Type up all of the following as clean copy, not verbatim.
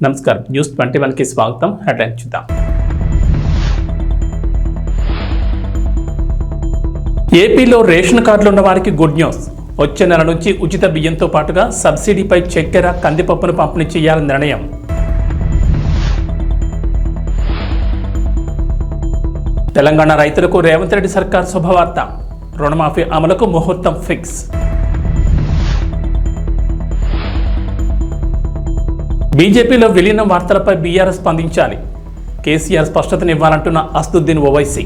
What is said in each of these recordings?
నమస్కారం న్యూస్ 21 కి స్వాగతం. హెడ్లైన్ చూద్దాం. ఏపీలో రేషన్ కార్డులు ఉన్న వారికి గుడ్ న్యూస్. వచ్చే నెల నుంచి ఉచిత బియ్యంతో పాటుగా సబ్సిడీపై చక్కెర, కందిపప్పును పంపిణీ చేయాలని నిర్ణయం. తెలంగాణ రైతులకు రేవంత్ రెడ్డి సర్కార్ శుభవార్త. రుణమాఫీ అమలుకు ముహూర్తం ఫిక్స్. బీజేపీలో విలీనం వార్తలపై బీఆర్ఎస్ స్పందించాలి. కేసీఆర్ స్పష్టతనివ్వాలంటున్న అసదుద్దీన్ ఓవైసీ.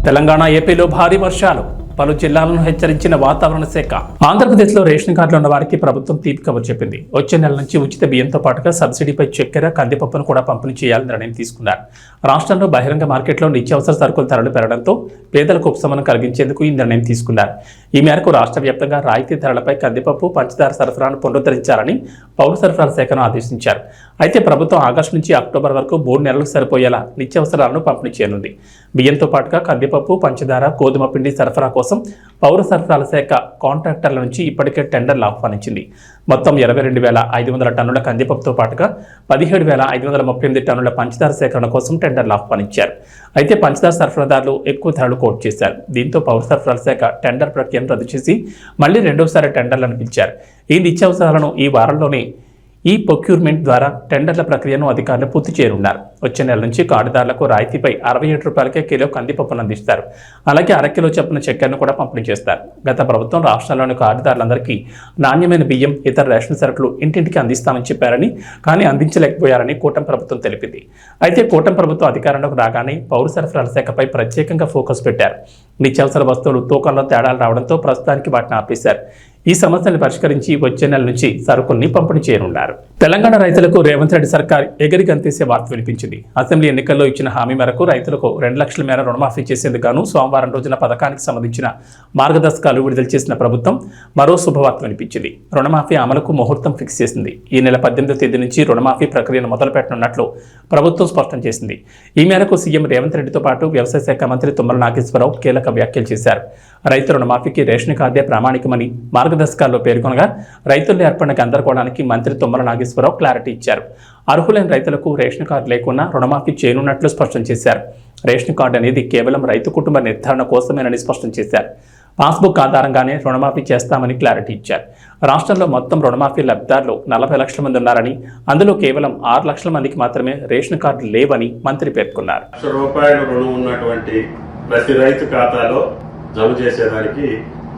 తెలంగాణ, ఏపీలో భారీ వర్షాలు. పలు జిల్లాలను హెచ్చరించిన వాతావరణ శాఖ. ఆంధ్రప్రదేశ్లో రేషన్ కార్డులు ఉన్న వారికి ప్రభుత్వం తీపి కబురు చెప్పింది. వచ్చే నెల నుంచి ఉచిత బియ్యంతో పాటుగా సబ్సిడీపై చక్కెర, కందిపప్పును కూడా పంపిణీ చేయాలని నిర్ణయం తీసుకున్నారు. రాష్ట్రంలో బహిరంగ మార్కెట్లో నిత్యావసర సరుకుల ధరలు పెరగడంతో పేదలకు ఉపశమనం కలిగించేందుకు ఈ నిర్ణయం తీసుకున్నారు. ఈ మేరకు రాష్ట్ర వ్యాప్తంగా రాయితీ ధరలపై కందిపప్పు, పంచదార సరఫరాను పునరుద్ధరించాలని పౌర సరఫరాల శాఖను ఆదేశించారు. అయితే ప్రభుత్వం ఆగస్టు నుంచి అక్టోబర్ వరకు 3 నెలలకు సరిపోయేలా నిత్యావసరాలను పంపిణీ చేయనుంది. బియ్యంతో పాటుగా కందిపప్పు, పంచదార, గోధుమ పిండి సరఫరా కోసం పౌర సరఫరాల శాఖ కాంట్రాక్టర్ల నుంచి ఇప్పటికే టెండర్లు ఆహ్వానించింది. మొత్తం 22,500 టన్నుల కందిపప్పుతో పాటుగా 17,538 టన్నుల పంచదార సేకరణ కోసం టెండర్లు ఆహ్వానించారు. అయితే పంచదార సరఫరాదారులు ఎక్కువ ధరలు కోట్ చేశారు. దీంతో పౌర సరఫరాల శాఖ టెండర్ ప్రక్రియను రద్దు చేసి మళ్లీ రెండోసారి టెండర్లను పిలిచారు. ఈ నిత్యావసరాలను ఈ వారంలోనే ఈ ప్రొక్యూర్మెంట్ ద్వారా టెండర్ల ప్రక్రియను అధికారులు పూర్తి చేయనున్నారు. వచ్చే నెల నుంచి కార్డుదారులకు రాయితీపై 67 రూపాయలకే కిలో కందిపప్పును అందిస్తారు. అలాగే అరకిలో చొప్పున చక్కెరను కూడా పంపిణీ చేస్తారు. గత ప్రభుత్వం రాష్ట్రాల్లోని కార్డుదారులందరికీ నాణ్యమైన బియ్యం, ఇతర రేషన్ సరుకులు ఇంటింటికి అందిస్తామని చెప్పారని, కానీ అందించలేకపోయారని కూటమి ప్రభుత్వం తెలిపింది. అయితే కూటమి ప్రభుత్వం అధికారంలోకి రాగానే పౌర సరఫరాల శాఖపై ప్రత్యేకంగా ఫోకస్ పెట్టారు. నిత్యావసర వస్తువులు తూకంలో తేడాలు రావడంతో ప్రస్తుతానికి వాటిని ఆపేశారు. ఈ సమస్యను పరిష్కరించి వచ్చే నెల నుంచి సరుకుల్ని పంపిణీ చేయనున్నారు. తెలంగాణ రైతులకు రేవంత్ రెడ్డి సర్కార్ ఎగిరి గంతేసే వార్త వినిపించింది. అసెంబ్లీ ఎన్నికల్లో ఇచ్చిన హామీ మేరకు రైతులకు 2 లక్షల మేర రుణమాఫీ చేసేందుకు గాను సోమవారం రోజున పథకానికి సంబంధించిన మార్గదర్శకాలు విడుదల చేసిన ప్రభుత్వం మరో శుభవార్త వినిపించింది. రుణమాఫీ అమలుకు ముహూర్తం ఫిక్స్ చేసింది. ఈ నెల 18వ తేదీ నుంచి రుణమాఫీ ప్రక్రియను మొదలుపెట్టనున్నట్లు ప్రభుత్వం స్పష్టం చేసింది. ఈ మేరకు సీఎం రేవంత్ రెడ్డితో పాటు వ్యవసాయ శాఖ మంత్రి తుమ్మల నాగేశ్వరరావు కీలక వ్యాఖ్యలు చేశారు. రైతు రుణమాఫీకి రేషన్ కార్డే ప్రామాణికమని మార్గదర్శకాల్లో పేర్కొనగా, రైతుల్లో ఏర్పడిన గందరగోళానికి మంత్రి తుమ్మల నాగేశ్వరరావు క్లారిటీ ఇచ్చారు. అర్హులైన రైతులకు రేషన్ కార్డు లేకున్నా రుణమాఫీ చేయనున్నట్లు స్పష్టం చేశారు. రేషన్ కార్డు అనేది కేవలం రైతు కుటుంబ నిర్ధారణ కోసమేనని స్పష్టం చేశారు. పాస్బుక్ ఆధారంగానే రుణమాఫీ చేస్తామని క్లారిటీ ఇచ్చారు. రాష్ట్రంలో మొత్తం రుణమాఫీ లబ్ధిదారులు 40 లక్షల మంది ఉన్నారని, అందులో కేవలం 6 లక్షల మందికి మాత్రమే రేషన్ కార్డు లేవని మంత్రి పేర్కొన్నారు. ₹1,00,000 రుణం ఉన్నటువంటి ప్రతి రైతు ఖాతాలో జమ చేసేదానికి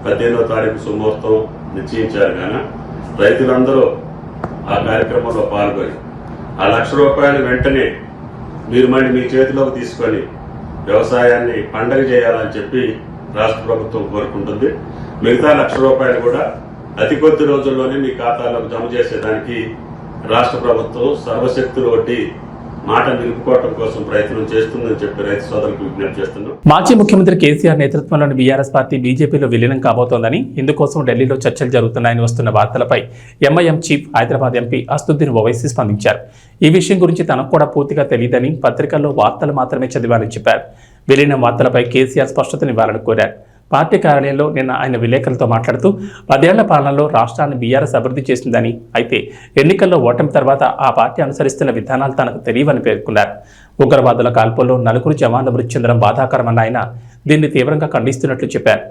18వ తారీఖు సుముహూర్తం నిశ్చయించారు. కానీ రైతులందరూ ఆ కార్యక్రమంలో పాల్గొని ఆ ₹1,00,000 వెంటనే మీరు మళ్ళీ మీ చేతిలోకి తీసుకొని వ్యవసాయాన్ని పండగ చేయాలని చెప్పి రాష్ట్ర ప్రభుత్వం కోరుకుంటుంది. మిగతా ₹1,00,000 కూడా అతి కొద్ది రోజుల్లోనే మీ ఖాతాలోకి జమ చేసేదానికి రాష్ట్ర ప్రభుత్వం సర్వశక్తులు వడ్డీ మాట నిలుపుకోవడం కోసం ప్రయత్నం చేస్తుందని చెప్పి రైతు సోదరులకు విజ్ఞప్తి చేస్తున్నాం. మాజీ ముఖ్యమంత్రి కేసీఆర్ నేతృత్వంలోని బీఆర్ఎస్ పార్టీ బీజేపీలో విలీనం కాబోతోందని, ఇందుకోసం ఢిల్లీలో చర్చలు జరుగుతున్నాయని వస్తున్న వార్తలపై MIM chief, Hyderabad MP Asaduddin Owaisi స్పందించారు. ఈ విషయం గురించి తనకు కూడా పూర్తిగా తెలియదని, పత్రికల్లో వార్తలు మాత్రమే చదివాలని చెప్పారు. విలీనం వార్తలపై కేసీఆర్ స్పష్టతనివ్వాలని కోరారు. పార్టీ కార్యాలయంలో నిన్న ఆయన విలేకరులతో మాట్లాడుతూ 10 ఏళ్ల పాలనలో రాష్ట్రాన్ని బీఆర్ఎస్ అభివృద్ధి చేసిందని, అయితే ఎన్నికల్లో ఓటమి తర్వాత ఆ పార్టీ అనుసరిస్తున్న విధానాలు తనకు తెలియవని పేర్కొన్నారు. ఉగ్రవాదుల కాల్పుల్లో 4 జవాన్లు మృతి చెందడం బాధాకరమన్న ఆయన దీన్ని తీవ్రంగా ఖండిస్తున్నట్లు చెప్పారు.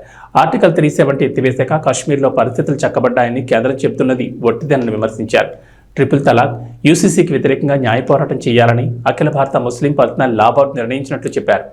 ఆర్టికల్ 370 ఎత్తివేశాక కాశ్మీర్లో పరిస్థితులు చక్కబడ్డాయని కేంద్రం చెబుతున్నది ఒట్టిదేనని విమర్శించారు. ట్రిపుల్ తలాక్, యూసీసీకి వ్యతిరేకంగా న్యాయ పోరాటం చేయాలని అఖిల భారత ముస్లిం పర్సనల్ లా బోర్డు నిర్ణయించినట్లు చెప్పారు.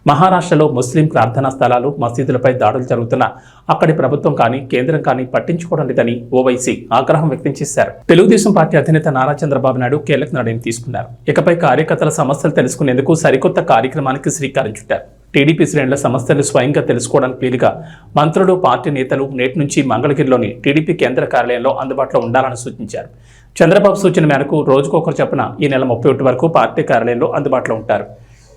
మహారాష్ట్రలో ముస్లిం ప్రార్థనా స్థలాలు, మసీదులపై దాడులు జరుగుతున్నా అక్కడి ప్రభుత్వం కానీ కేంద్రం కానీ పట్టించుకోవడం లేదని ఓవైసీ ఆగ్రహం వ్యక్తం చేశారు. తెలుగుదేశం పార్టీ అధినేత నారా చంద్రబాబు నాయుడు కీలక నిర్ణయం తీసుకున్నారు. ఇకపై కార్యకర్తల సమస్యలు తెలుసుకునేందుకు సరికొత్త కార్యక్రమానికి శ్రీకారం చుట్టారు. టీడీపీ శ్రేణుల సమస్యలు స్వయంగా తెలుసుకోవడానికి వీలుగా మంత్రులు, పార్టీ నేతలు నేటి నుంచి మంగళగిరిలోని టీడీపీ కేంద్ర కార్యాలయంలో అందుబాటులో ఉండాలని సూచించారు. చంద్రబాబు సూచన మేరకు రోజుకొకరు చొప్పున ఈ నెల 31 వరకు పార్టీ కార్యాలయంలో అందుబాటులో ఉంటారు.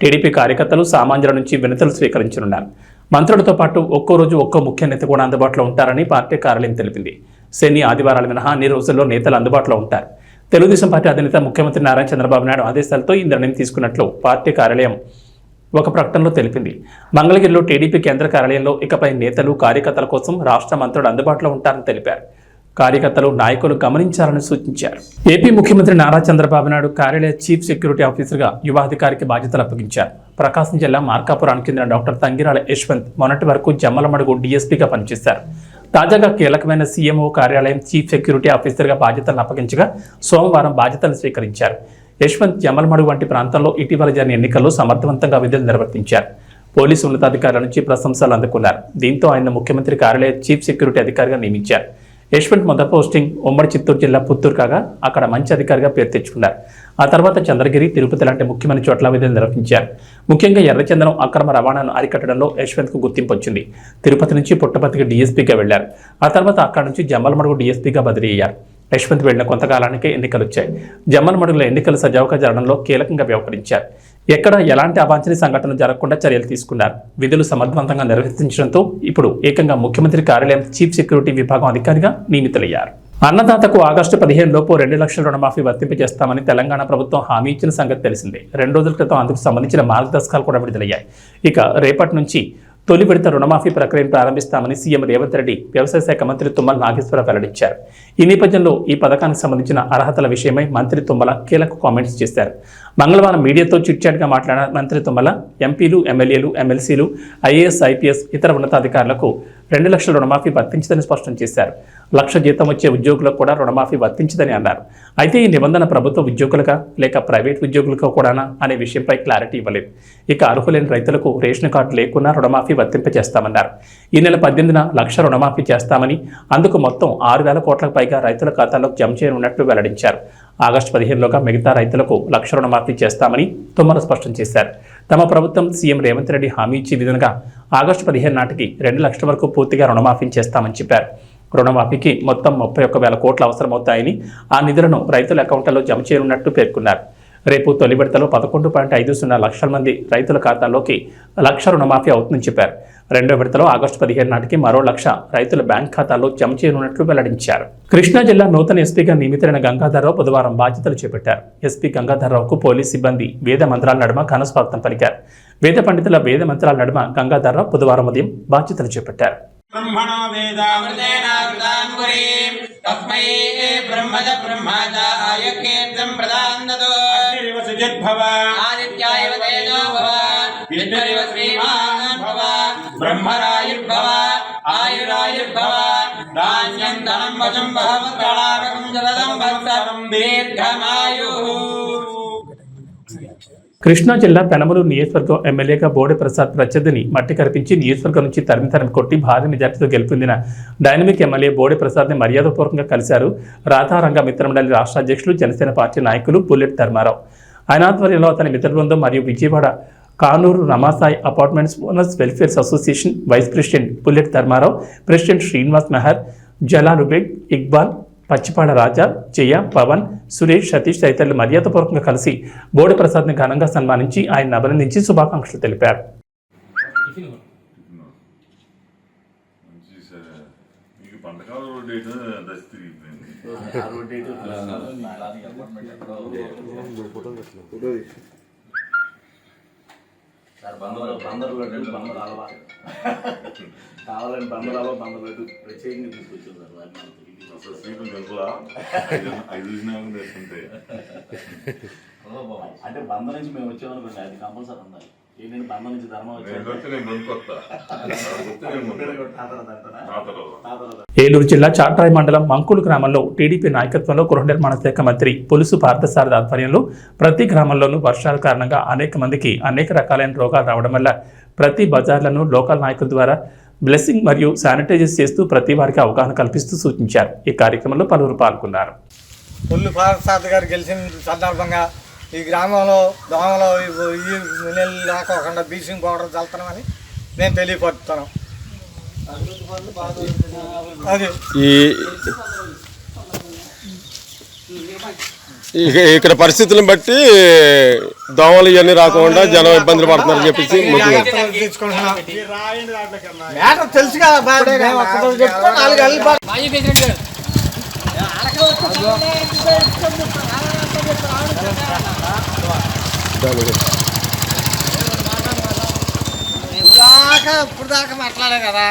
టీడీపీ కార్యకర్తలు సామాన్యుల నుంచి వినతులు స్వీకరించనున్నారు. మంత్రులతో పాటు ఒక్కో రోజు ఒక్కో ముఖ్య నేత కూడా అందుబాటులో ఉంటారని పార్టీ కార్యాలయం తెలిపింది. శని, ఆదివారాలు మినహా అన్ని రోజుల్లో నేతలు అందుబాటులో ఉంటారు. తెలుగుదేశం పార్టీ అధినేత ముఖ్యమంత్రి నారా చంద్రబాబు నాయుడు ఆదేశాలతో ఈ నిర్ణయం తీసుకున్నట్లు పార్టీ కార్యాలయం ఒక ప్రకటనలో తెలిపింది. మంగళగిరిలో టీడీపీ కేంద్ర కార్యాలయంలో ఇకపై నేతలు, కార్యకర్తల కోసం రాష్ట్ర మంత్రులు అందుబాటులో ఉంటారని తెలిపారు. కార్యకర్తలు నాయకులు గమనించాలని సూచించారు. ఏపీ ముఖ్యమంత్రి నారా చంద్రబాబు నాయుడు కార్యాలయ చీఫ్ సెక్యూరిటీ ఆఫీసర్గా యువ అధికారికి బాధ్యతలు అప్పగించారు. ప్రకాశం జిల్లా మార్కాపురానికి చెందిన డాక్టర్ తంగిరాల యశ్వంత్ మొన్నటి వరకు జమ్మలమడుగు డీఎస్పీగా పనిచేశారు. తాజాగా కీలకమైన సీఎంఓ కార్యాలయం చీఫ్ సెక్యూరిటీ ఆఫీసర్గా బాధ్యతలను అప్పగించగా సోమవారం బాధ్యతలు స్వీకరించారు. యశ్వంత్ జమ్మలమడుగు వంటి ప్రాంతాల్లో ఇటీవల జరిగిన ఎన్నికల్లో సమర్థవంతంగా విధులు నిర్వర్తించారు. పోలీసు ఉన్నతాధికారుల నుంచి ప్రశంసలు అందుకున్నారు. దీంతో ఆయన ముఖ్యమంత్రి కార్యాలయ చీఫ్ సెక్యూరిటీ అధికారిగా నియమించారు. యశ్వంత్ మొదటి పోస్టింగ్ ఉమ్మడి చిత్తూరు జిల్లా పుత్తూరు కాగా అక్కడ మంచి అధికారిగా పేరు తెచ్చుకున్నారు. ఆ తర్వాత చంద్రగిరి, తిరుపతి లాంటి ముఖ్యమైన చోట్ల విధులు నిర్వహించారు. ముఖ్యంగా ఎర్రచందనం అక్రమ రవాణాను అరికట్టడంలో యశ్వంత్కు గుర్తింపు వచ్చింది. తిరుపతి నుంచి పుట్టపర్తికి డీఎస్పీగా వెళ్లారు. ఆ తర్వాత అక్కడి నుంచి జమ్మలమడుగు డీఎస్పీగా బదిలీ అయ్యారు. యశ్వంత్ వెళ్లిన కొంతకాలానికే ఎన్నికలు వచ్చాయి. జమ్మలమడుగులో ఎన్నికలు సజావుగా జరగడంలో కీలకంగా వ్యవహరించారు. ఎక్కడ ఎలాంటి అవాంఛనీయ సంఘటనలు జరగకుండా చర్యలు తీసుకున్నారు. విధులు సమర్థవంతంగా నిర్వర్తించడంతో ఇప్పుడు ఏకంగా ముఖ్యమంత్రి కార్యాలయం చీఫ్ సెక్యూరిటీ విభాగం అధికారిగా నియమితులయ్యారు. అన్నదాతకు ఆగస్టు 15 లోపు 2 లక్షల రుణమాఫీ వర్తింపజేస్తామని తెలంగాణ ప్రభుత్వం హామీ ఇచ్చిన సంగతి తెలిసిందే. 2 రోజుల క్రితం అందుకు సంబంధించిన మార్గదర్శకాలు కూడా విడుదలయ్యాయి. ఇక రేపటి నుంచి తొలి విడత రుణమాఫీ ప్రక్రియను ప్రారంభిస్తామని సీఎం రేవంత్ రెడ్డి వ్యవసాయ శాఖ మంత్రి తుమ్మల నాగేశ్వరరావు వెల్లడించారు. ఈ నేపథ్యంలో ఈ పథకానికి సంబంధించిన అర్హతల విషయమై మంత్రి తుమ్మల కీలక కామెంట్స్ చేశారు. మంగళవారం మీడియాతో చిట్చాట్గా మాట్లాడిన మంత్రి తుమ్మల ఎంపీలు, ఎమ్మెల్యేలు, ఎమ్మెల్సీలు, ఐఏఎస్, ఐపీఎస్, ఇతర ఉన్నతాధికారులకు 2 లక్షల రుణమాఫీ వర్తించదని స్పష్టం చేశారు. 1 లక్ష జీతం వచ్చే ఉద్యోగులకు కూడా రుణమాఫీ వర్తించదని అన్నారు. అయితే ఈ నిబంధన ప్రభుత్వ ఉద్యోగులుగా లేక ప్రైవేట్ ఉద్యోగులకు కూడానా అనే విషయంపై క్లారిటీ ఇవ్వలేదు. ఇక అర్హులైన రైతులకు రేషన్ కార్డు లేకున్నా రుణమాఫీ వర్తింపజేస్తామన్నారు. ఈ నెల 18న 1 లక్ష రుణమాఫీ చేస్తామని, అందుకు మొత్తం 6,000 కోట్లకు పైగా రైతుల ఖాతాల్లోకి జమ చేయనున్నట్లు వెల్లడించారు. ఆగస్టు 15లోగా మిగతా రైతులకు 1 లక్ష రుణమాఫీ చేస్తామని తుమ్మల స్పష్టం చేశారు. తమ ప్రభుత్వం సీఎం రేవంత్ రెడ్డి హామీ ఇచ్చే విధంగా ఆగస్టు 15 నాటికి 2 లక్షల వరకు పూర్తిగా రుణమాఫీ చేస్తామని చెప్పారు. రుణమాఫీకి మొత్తం 31,000 కోట్లు అవసరమవుతాయని, ఆ నిధులను రైతుల అకౌంట్లలో జమ చేయనున్నట్టు పేర్కొన్నారు. రేపు తొలి విడతలో 11.50 లక్షల మంది రైతుల ఖాతాల్లోకి 1 లక్ష రుణమాఫీ అవుతుందని చెప్పారు. రెండో విడతలో ఆగస్టు 15 నాటికి మరో 1 లక్ష రైతుల బ్యాంక్ ఖాతాల్లో జమ చేయనున్నట్లు వెల్లడించారు. కృష్ణా జిల్లా నూతన ఎస్పీగా నియమితులైన గంగాధర్రావు బుధవారం బాధ్యతలు చేపట్టారు. ఎస్పీ గంగాధర్రావుకు పోలీస్ సిబ్బంది వేద మంత్రాల నడుమ ఘనస్వాగతం పలికారు. వేద పండితుల వేద మంత్రాల నడుమ గంగాధర్రావు బుధవారం ఉదయం బాధ్యతలు చేపట్టారు. బ్రహ్మణో వేదామృతేన కృతాం పురీం తస్మై బ్రహ్మజ బ్రహ్మజ ఆయకేతం ప్రదాన్నదో అగ్నిరివ సుజిద్భవ ఆదిత్యాయవ తేజో భవ విష్ణురివ శ్రీమాన్ భవ బ్రహ్మరాయుర్భవ ఆయురాయుర్భవ ధాన్యం ధనం వశం భవత్కళాకం జలదం భక్తం దీర్ఘమాయు. కృష్ణా జిల్లా పెనమలూరు నియోజకవర్గం ఎమ్మెల్యేగా బోడే ప్రసాద్ ప్రత్యర్థిని మట్టి కరిపించి నియోజకవర్గం నుంచి తరిమి కొట్టి భారీ మెజార్టీతో గెలుపొందిన డైనమిక్ ఎమ్మెల్యే బోడే ప్రసాద్ని మర్యాదపూర్వకంగా కలిశారు రాధారంగ మిత్రమండలి రాష్ట్ర అధ్యక్షులు, జనసేన పార్టీ నాయకులు బుల్లెట్ ధర్మారావు. ఆయన ఆధ్వర్యంలో అతని మిత్ర బృందం మరియు Vijayawada Kanuru Ramasai apartments owners welfares association vice president bullet Dharmarao, president Srinivas Mehar, Jalalubeg, Iqbal, Pachipada Raja, Jaya, Pavan, Suresh, Satish తదితరులు మర్యాదపూర్వకంగా కలిసి బోడే ప్రసాద్ని ఘనంగా సన్మానించి ఆయన అభినందించి శుభాకాంక్షలు తెలిపారు. కావాలని బందరాలో బందరు ప్రత్యేకంగా తీసుకొచ్చారు అంటే బంద నుంచి మేము వచ్చామనుకోండి, అది కంపల్సరీ ఉండాలి. ఏంటంటే బంద నుంచి ధర్మం ఏలూరు జిల్లా చాట్రాయి మండలం మంకులు గ్రామంలో టీడీపీ నాయకత్వంలో గృహ నిర్మాణ శాఖ మంత్రి పులుసు పార్థసారథి ఆధ్వర్యంలో ప్రతి గ్రామంలోనూ వర్షాల కారణంగా అనేక మందికి అనేక రకాలైన రోగాలు రావడం వల్ల ప్రతి బజార్లను లోకల్ నాయకుల ద్వారా బ్లెస్సింగ్ మరియు శానిటైజర్ చేస్తూ ప్రతి వారికి అవగాహన కల్పిస్తూ సూచించారు. ఈ కార్యక్రమంలో పలువురు పాల్గొన్నారు. పుల్లు పార్థసారథి గారు గెలిచిన సందర్భంగా ఈ గ్రామంలో దోమలో ఈ నీళ్ళు రాకోకుండా బ్లీచింగ్ పౌడర్ చల్లుతామని నేను తెలియపరుస్తాను. అది ఇక్కడ పరిస్థితులను బట్టి దోమలు ఇవన్నీ రాకుండా జనం ఇబ్బందులు పడుతున్నారని చెప్పేసి తెలుసు కదా. ఇప్పుడు దాకా మాట్లాడే కదా.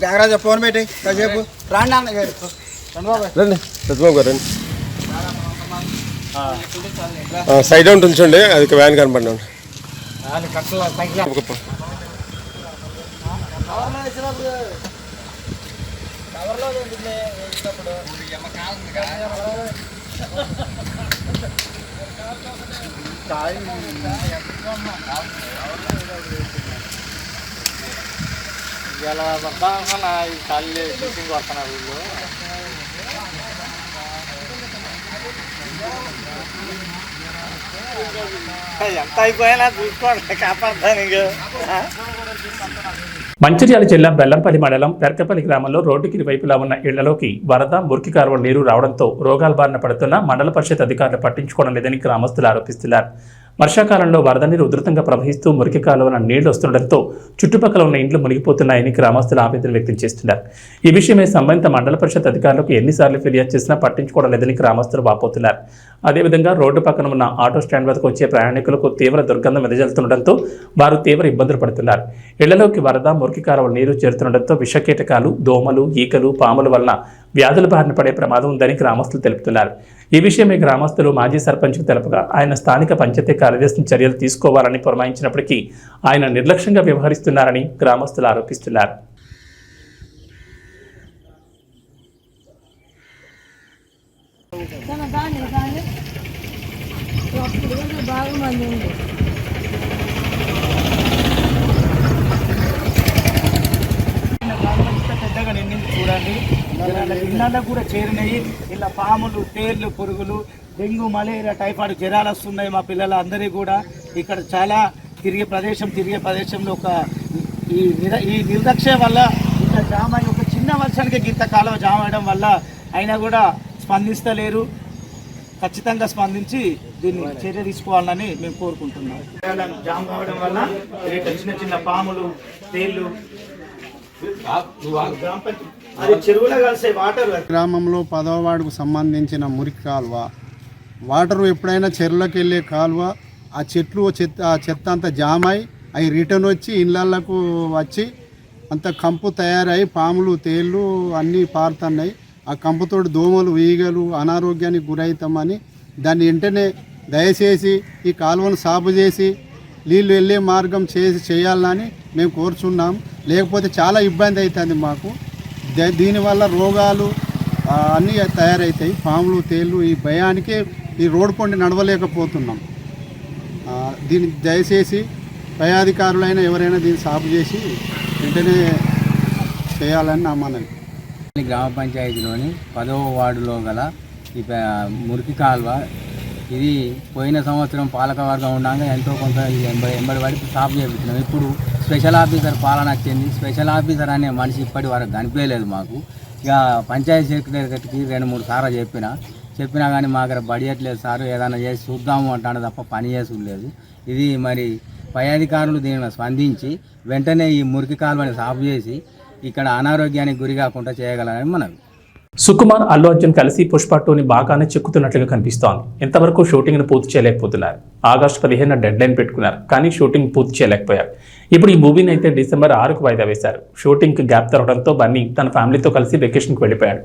గంగరాజు ఫోన్ పెట్టి కాసేపు రాండి అన్నగారు రండి సత్యబాబు గారు రండి సైడ్ అవుట్ ఉంచండి అది వ్యాన్ కనపడి ఇలా వద్దామన్న ఈ ఖాళీ మీటింగ్ వస్తున్నారు వీళ్ళు ఎంత అయిపోయినా చూసుకోండి కాపాడుతాను ఇంక మంచిర్యాల జిల్లా బెల్లంపల్లి మండలం పెర్కపల్లి గ్రామంలో రోడ్డుకి ఇరువైపులా ఉన్న ఇళ్లలోకి వరద మురికి కాలువ నీరు రావడంతో రోగాల బారిన పడుతున్న మండల పరిషత్ అధికారులు పట్టించుకోవడం లేదని గ్రామస్తులు ఆరోపిస్తున్నారు. వర్షాకాలంలో వరద నీరు ఉధృతంగా ప్రవహిస్తూ మురికి కాలువన నీళ్లు వస్తుండటంతో చుట్టుపక్కల ఉన్న ఇండ్లు మునిగిపోతున్నాయని గ్రామస్తులు ఆవేదన వ్యక్తం చేస్తున్నారు. ఈ విషయమై సంబంధిత మండల పరిషత్ అధికారులకు ఎన్నిసార్లు ఫిర్యాదు చేసినా పట్టించుకోవడం లేదని గ్రామస్తులు వాపోతున్నారు. అదేవిధంగా రోడ్డు పక్కన ఉన్న ఆటో స్టాండ్ వద్దకు వచ్చే ప్రయాణికులకు తీవ్ర దుర్గంధం వెదజల్లుతుండటంతో వారు తీవ్ర ఇబ్బందులు పడుతున్నారు. ఇళ్లలోకి వరద మురికి కాలువ నీరు చేరుతుండటంతో విషకీటకాలు, దోమలు, ఈకలు, పాముల వలన వ్యాధుల బారిన పడే ప్రమాదం ఉందని గ్రామస్తులు తెలుపుతున్నారు. ఈ విషయమై గ్రామస్తులు మాజీ సర్పంచ్కు తెలపగా ఆయన స్థానిక పంచాయతీ కార్యదర్శిని చర్యలు తీసుకోవాలని పురమాయించినప్పటికీ ఆయన నిర్లక్ష్యంగా వ్యవహరిస్తున్నారని గ్రామస్తులు ఆరోపిస్తున్నారు. పెద్దగా నిండింది చూడండి. ఇళ్ళల్లో కూడా చేరినాయి. ఇలా పాములు, తేళ్లు, పురుగులు, డెంగ్యూ, మలేరియా, టైఫాయిడ్ జ్వరాలు వస్తున్నాయి. మా పిల్లలు అందరికీ కూడా ఇక్కడ చాలా తిరిగే ప్రదేశంలో ఒక ఈ నిర్లక్ష్యం వల్ల ఇక్కడ జామ అయ్యి ఒక చిన్న వర్షానికి గింత కాలువ జామ అయ్యడం వల్ల అయినా కూడా స్పందిస్తలేరు. ఖచ్చితంగా స్పందించి దీన్ని చర్య తీసుకోవాలని మేము కోరుకుంటున్నాం. జామ కావడం వల్ల చిన్న చిన్న పాములు, తేళ్లు అది చెరువులో కలిసే వాటర్. గ్రామంలో 10వ వార్డుకు సంబంధించిన మురికి కాలువ వాటరు ఎప్పుడైనా చెరువులోకి వెళ్ళే కాలువ ఆ చెత్త అంతా జామ్ అయి అవి రిటర్న్ వచ్చి ఇళ్ళకు వచ్చి అంత కంపు తయారై పాములు, తేళ్ళు అన్నీ పారుతున్నాయి. ఆ కంపుతోటి దోమలు, ఈగలు అనారోగ్యానికి గురవుతామని దాన్ని వెంటనే దయచేసి ఈ కాలువను సాగు చేసి నీళ్ళు వెళ్ళే మార్గం చేయాలని మేము కోరుచున్నాం. లేకపోతే చాలా ఇబ్బంది అవుతుంది మాకు. దీనివల్ల రోగాలు అన్నీ తయారవుతాయి. పాములు, తేళ్ళు ఈ భయానికి ఈ రోడ్డు పొండి నడవలేకపోతున్నాం. దీన్ని దయచేసి పై అధికారులైనా ఎవరైనా దీన్ని సాగు చేసి వెంటనే చేయాలని నా మనవి. గ్రామ పంచాయతీలోని 10వ వార్డులో గల ఈ మురికి కాలువ ఇది పోయిన సంవత్సరం పాలకవర్గం ఉండగా ఎంతో కొంత ఎంబడి పడి సాఫ్ చేయించినాం. ఇప్పుడు స్పెషల్ ఆఫీసర్ పాలన వచ్చింది. స్పెషల్ ఆఫీసర్ అనే మనిషి ఇప్పటి వరకు కనిపించలేదు మాకు. ఇక పంచాయతీ సెక్రటరీకి 2-3 సార్లు చెప్పినా కానీ మా దగ్గర బడ్జెట్ లేదు సార్, ఏదైనా చేసి చూద్దాము అంటాడు తప్ప పని చేసులేదు. ఇది మరి పై అధికారులు దీనిని స్పందించి వెంటనే ఈ మురికి కాలువని సాఫ్ చేసి ఇక్కడ అనారోగ్యానికి గురి కాకుండా చేయగలరని మనవి. సుకుమార్, అల్లు అర్జున్ కలిసి పుష్ప 2ని బాగానే చెక్కుతున్నట్లుగా కనిపిస్తోంది. ఇంతవరకు షూటింగ్ను పూర్తి చేయలేకపోతున్నారు. ఆగస్టు 15న డెడ్ లైన్ పెట్టుకున్నారు, కానీ షూటింగ్ పూర్తి చేయలేకపోయారు. ఇప్పుడు ఈ మూవీని అయితే డిసెంబర్ 6కు వాయిదా వేశారు. షూటింగ్కి గ్యాప్ దొరకడంతో బన్నీ తన ఫ్యామిలీతో కలిసి వెకేషన్కి వెళ్ళిపోయాడు.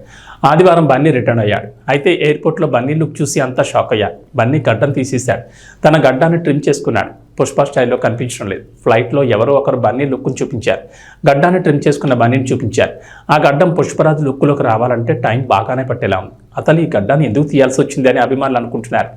ఆదివారం బన్నీ రిటర్న్ అయ్యాడు. అయితే ఎయిర్పోర్ట్లో బన్నీ లుక్ చూసి అంతా షాక్ అయ్యారు. బన్నీ గడ్డం తీసేశాడు. తన గడ్డాన్ని ట్రిమ్ చేసుకున్నాడు. పుష్ప స్టైల్లో కనిపించడం లేదు. ఫ్లైట్లో ఎవరో ఒకరు బన్నీ లుక్ను చూపించారు. గడ్డాన్ని ట్రిమ్ చేసుకున్న బన్నీని చూపించారు. ఆ గడ్డం పుష్పరాజు లుక్లోకి రావాలంటే టైం బాగానే పట్టేలా ఉంది. అతను ఈ గడ్డాన్ని ఎందుకు తీయాల్సి వచ్చింది అని అభిమానులు అనుకుంటున్నారు.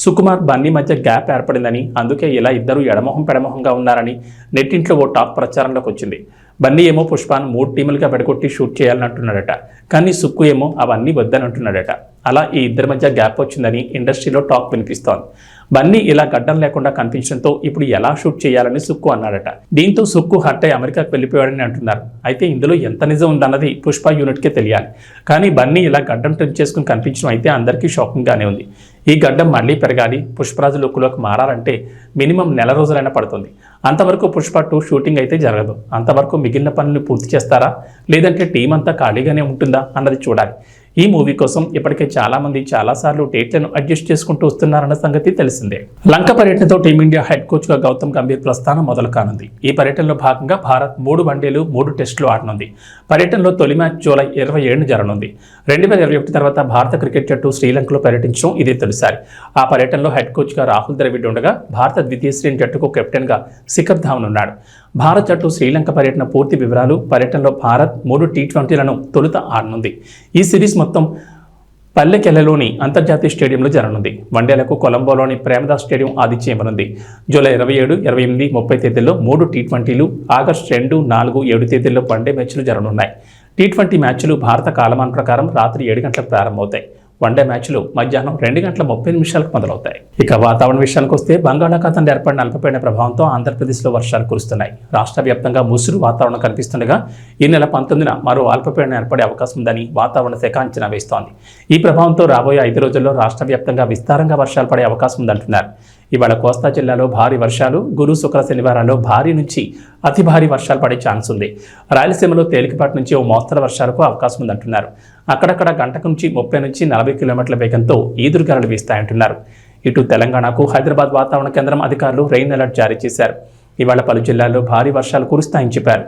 సుకుమార్, బన్నీ మధ్య గ్యాప్ ఏర్పడిందని, అందుకే ఇలా ఇద్దరు ఎడమొహం పెడమొహంగా ఉన్నారని నెట్టింట్లో ఓ టాక్ ప్రచారంలోకి వచ్చింది. బన్నీ ఏమో పుష్పాను 3 టీములుగా పెడగొట్టి షూట్ చేయాలని అంటున్నాడట. కానీ సుక్కు ఏమో అవన్నీ వద్దని అంటున్నాడట. అలా ఈ ఇద్దరి మధ్య గ్యాప్ వచ్చిందని ఇండస్ట్రీలో టాక్ వినిపిస్తోంది. బన్నీ ఇలా గడ్డం లేకుండా కనిపించడంతో ఇప్పుడు ఎలా షూట్ చేయాలని సుక్కు అన్నాడట. దీంతో సుక్కు హర్ట్ అయి అమెరికాకు వెళ్ళిపోయాడని అంటున్నారు. అయితే ఇందులో ఎంత నిజం ఉందన్నది పుష్ప యూనిట్కే తెలియాలి. కానీ బన్నీ ఇలా గడ్డం ట్రిమ్ చేసుకుని కనిపించడం అయితే అందరికీ షాకింగ్గానే ఉంది. ఈ గడ్డం మళ్లీ పెరగాలి, పుష్పరాజు లుక్లోకి మారాలంటే మినిమం 1 నెల రోజులైనా పడుతుంది. అంతవరకు పుష్ప 2 షూటింగ్ అయితే జరగదు. అంతవరకు మిగిలిన పనులు పూర్తి చేస్తారా, లేదంటే టీం అంతా ఖాళీగానే ఉంటుందా అన్నది చూడాలి. ఈ మూవీ కోసం ఇప్పటికే చాలా మంది చాలాసార్లు డేట్లను అడ్జస్ట్ చేసుకుంటూ వస్తున్నారన్న సంగతి తెలిసిందే. లంక పర్యటనతో టీమిండియా హెడ్ కోచ్ గా గౌతమ్ గంభీర్ ప్రస్థానం మొదలు కానుంది. ఈ పర్యటనలో భాగంగా భారత్ 3 వన్డేలు 3 టెస్టులు ఆడనుంది. పర్యటనలో తొలి మ్యాచ్ జూలై 27 జరగనుంది. 2021 తర్వాత భారత క్రికెట్ జట్టు శ్రీలంకలో పర్యటించడం ఇదే తొలిసారి. ఆ పర్యటనలో హెడ్ కోచ్ గా రాహుల్ ద్రవిడ్ ఉండగా భారత ద్వితీయ శ్రేణి జట్టుకు కెప్టెన్ గా శిఖర్ ధావన్ ఉన్నాడు. భారత్ జట్టు శ్రీలంక పర్యటన పూర్తి వివరాలు, పర్యటనలో భారత్ 3 టీ20లను తొలుత ఆడనుంది. ఈ సిరీస్ మొత్తం పల్లెకెల్లలోని అంతర్జాతీయ స్టేడియంలో జరగనుంది. వన్డేలకు కొలంబోలోని ప్రేమదాస్ స్టేడియం ఆతిథ్యం ఇవ్వనుంది. జూలై 27, 28, 30 తేదీల్లో 3 టీ20లు, ఆగస్టు 2, 4, 7 తేదీల్లో వన్డే మ్యాచ్లు జరగనున్నాయి. టీ20 మ్యాచ్లు భారత కాలమాన ప్రకారం రాత్రి 7 గంటలకు ప్రారంభమవుతాయి. వన్డే మ్యాచ్లు మధ్యాహ్నం 2:30 మొదలవుతాయి. ఇక వాతావరణ విషయానికి వస్తే బంగాళాఖాతంలో ఏర్పడిన అల్పపీడన ప్రభావంతో ఆంధ్రప్రదేశ్లో వర్షాలు కురుస్తున్నాయి. రాష్ట్ర వ్యాప్తంగా ముసురు వాతావరణం కనిపిస్తుండగా ఈ నెల 19న మరో అల్పపీడనం ఏర్పడే అవకాశం ఉందని వాతావరణ శాఖ అంచనా వేస్తోంది. ఈ ప్రభావంతో రాబోయే 5 రోజుల్లో రాష్ట్ర వ్యాప్తంగా విస్తారంగా వర్షాలు పడే అవకాశం ఉందంటున్నారు. ఇవాళ కోస్తా జిల్లాలో భారీ వర్షాలు, గురు శుక్ర శనివారాల్లో భారీ నుంచి అతి భారీ వర్షాలు పడే ఛాన్స్ ఉంది. రాయలసీమలో తేలికపాటి నుంచి ఓ మోస్తరు వర్షాలకు అవకాశం ఉందంటున్నారు. అక్కడక్కడ గంటకు నుంచి 30 నుంచి 40 కిలోమీటర్ల వేగంతో ఈదురుగాలులు వీస్తాయంటున్నారు. ఇటు తెలంగాణకు హైదరాబాద్ వాతావరణ కేంద్రం అధికారులు రెయిన్ అలర్ట్ జారీ చేశారు. ఇవాళ పలు జిల్లాల్లో భారీ వర్షాలు కురుస్తాయని చెప్పారు.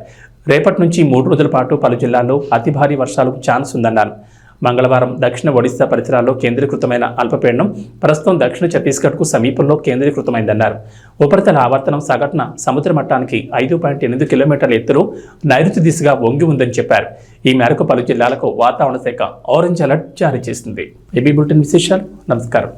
రేపటి నుంచి 3 రోజుల పాటు పలు జిల్లాల్లో అతి భారీ వర్షాలకు ఛాన్స్ ఉందన్నారు. మంగళవారం దక్షిణ ఒడిశా పరిసరాల్లో కేంద్రీకృతమైన అల్పపీడనం ప్రస్తుతం దక్షిణ ఛత్తీస్గఢ్కు సమీపంలో కేంద్రీకృతమైందన్నారు. ఉపరితల ఆవర్తనం సగటున సముద్ర మట్టానికి 5.8 కిలోమీటర్ల ఎత్తులో నైరుతి దిశగా వంగి ఉందని చెప్పారు. ఈ మేరకు పలు జిల్లాలకు వాతావరణ శాఖ ఆరెంజ్ అలర్ట్ జారీ చేసింది. ఏబీ బులెటిన్ విశేషాలు. నమస్కారం.